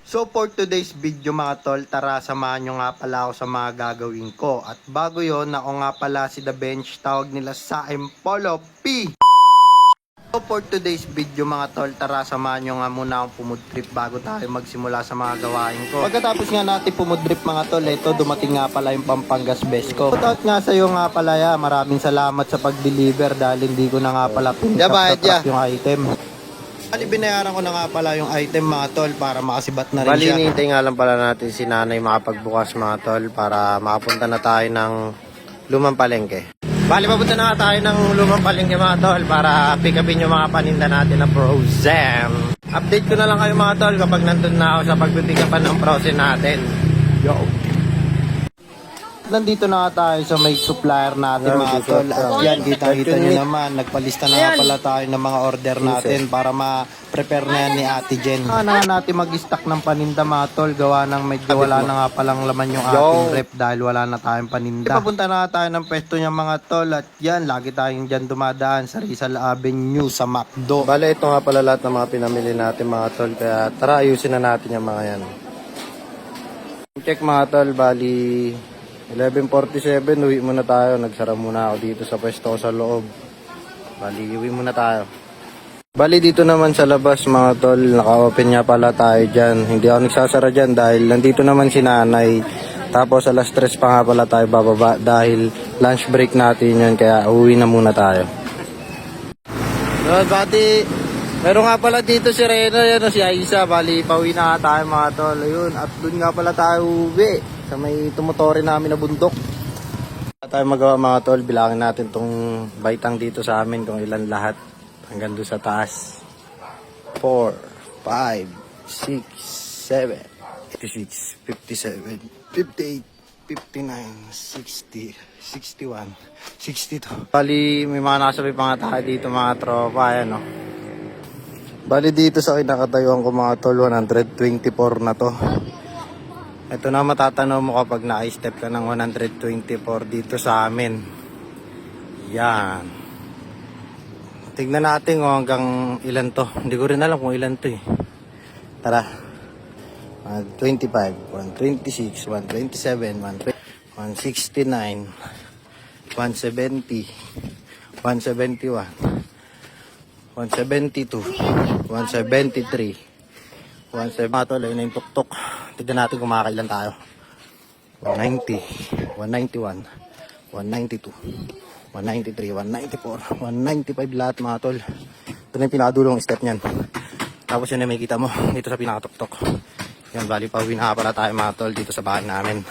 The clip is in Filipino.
So for today's video mga tol, tara samahan nyo nga pala ako sa mga gagawin ko. At bago yon, ako nga pala si The Bench, tawag nila sa Polo P. So for today's video mga tol, tara samahan nyo nga muna akong pumudrip bago tayo magsimula sa mga gawain ko. Pagkatapos nga natin pumudrip mga tol, ito dumating nga pala yung Pampangas best ko. Shoutout nga sa iyo nga pala ya, maraming salamat sa pag-deliver dahil hindi ko na nga pala pinag-trap yung item. Bali, binayaran ko na nga pala yung item mga tol para makasibat na rin Bali, siya. hinihintay nga lang pala natin si nanay makapagbukas mga tol para makapunta na tayo ng Lumang Palengke. Bali, papunta na nga tayo ng Lumang Palengke mga tol para pick upin yung mga paninda natin na frozen. Update ko na lang kayo mga tol kapag nandun na ako sa pagpipick upan ng frozen natin. Yo! Nandito na nga tayo sa may supplier natin mga tol. At yan, kita-kita nyo naman, nagpalista na nga pala tayo ng mga order natin para ma-prepare na yan ni Ate Jen. Kailangan natin mag-stock ng paninda mga tol, gawa ng medyo wala na nga palang laman yung ating rep dahil wala na tayong paninda. Papunta na nga tayo ng pwesto niya mga tol at yan, lagi tayong dyan dumadaan sa Rizal Avenue sa McDo. Bali, ito nga pala lahat ng mga pinamili natin mga tol, kaya tara ayusin na natin yung mga yan. Check mga tol, bali 11:47, uwi muna tayo. Nagsara muna ako dito sa pwesto ko sa loob. Bali, uwi muna tayo. Bali, dito naman sa labas mga tol, naka-open nga pala tayo dyan. Hindi ako nagsasara dyan dahil nandito naman si nanay. Tapos alas 3 pa nga pala tayo bababa dahil lunch break natin yun, kaya uwi na muna tayo. So, bati, meron nga pala dito si Reno, yan, si Aisa. Bali, pauwi na nga tayo mga tol. Ayun, at dun nga pala tayo uwi sa may tumutore namin na bundok. Wala tayo magawa mga tol, bilangin natin tong baitang dito sa amin kung ilan lahat hanggang doon sa taas. 4, 5, 6, 7, 56, 57, 58, 59, 60, 61, 62. Bali, may mga nakasabay pa nga tayo dito mga tropa, ayan o. Bali dito sa kinakatayuan ko mga tol, 124 na to. Ito na matatanaw mo kapag na-step ka ng 124 dito sa amin. Yan. Tignan natin kung hanggang ilan to. Hindi ko rin alam kung ilan to eh. Tara. 125, 126, 127, 169, 170, 171, 172, 173, 170. Tol, ayun na yung tuktok. Tignan natin kung makakailan tayo. 190, 191, 192, 193, 194, 195 lahat mga tol. Ito na yung pinakadulong step niyan. Tapos yun na may kita mo dito sa pinakatuktok. Yan, bali pauwi na pala tayo mga tol dito sa bahay namin.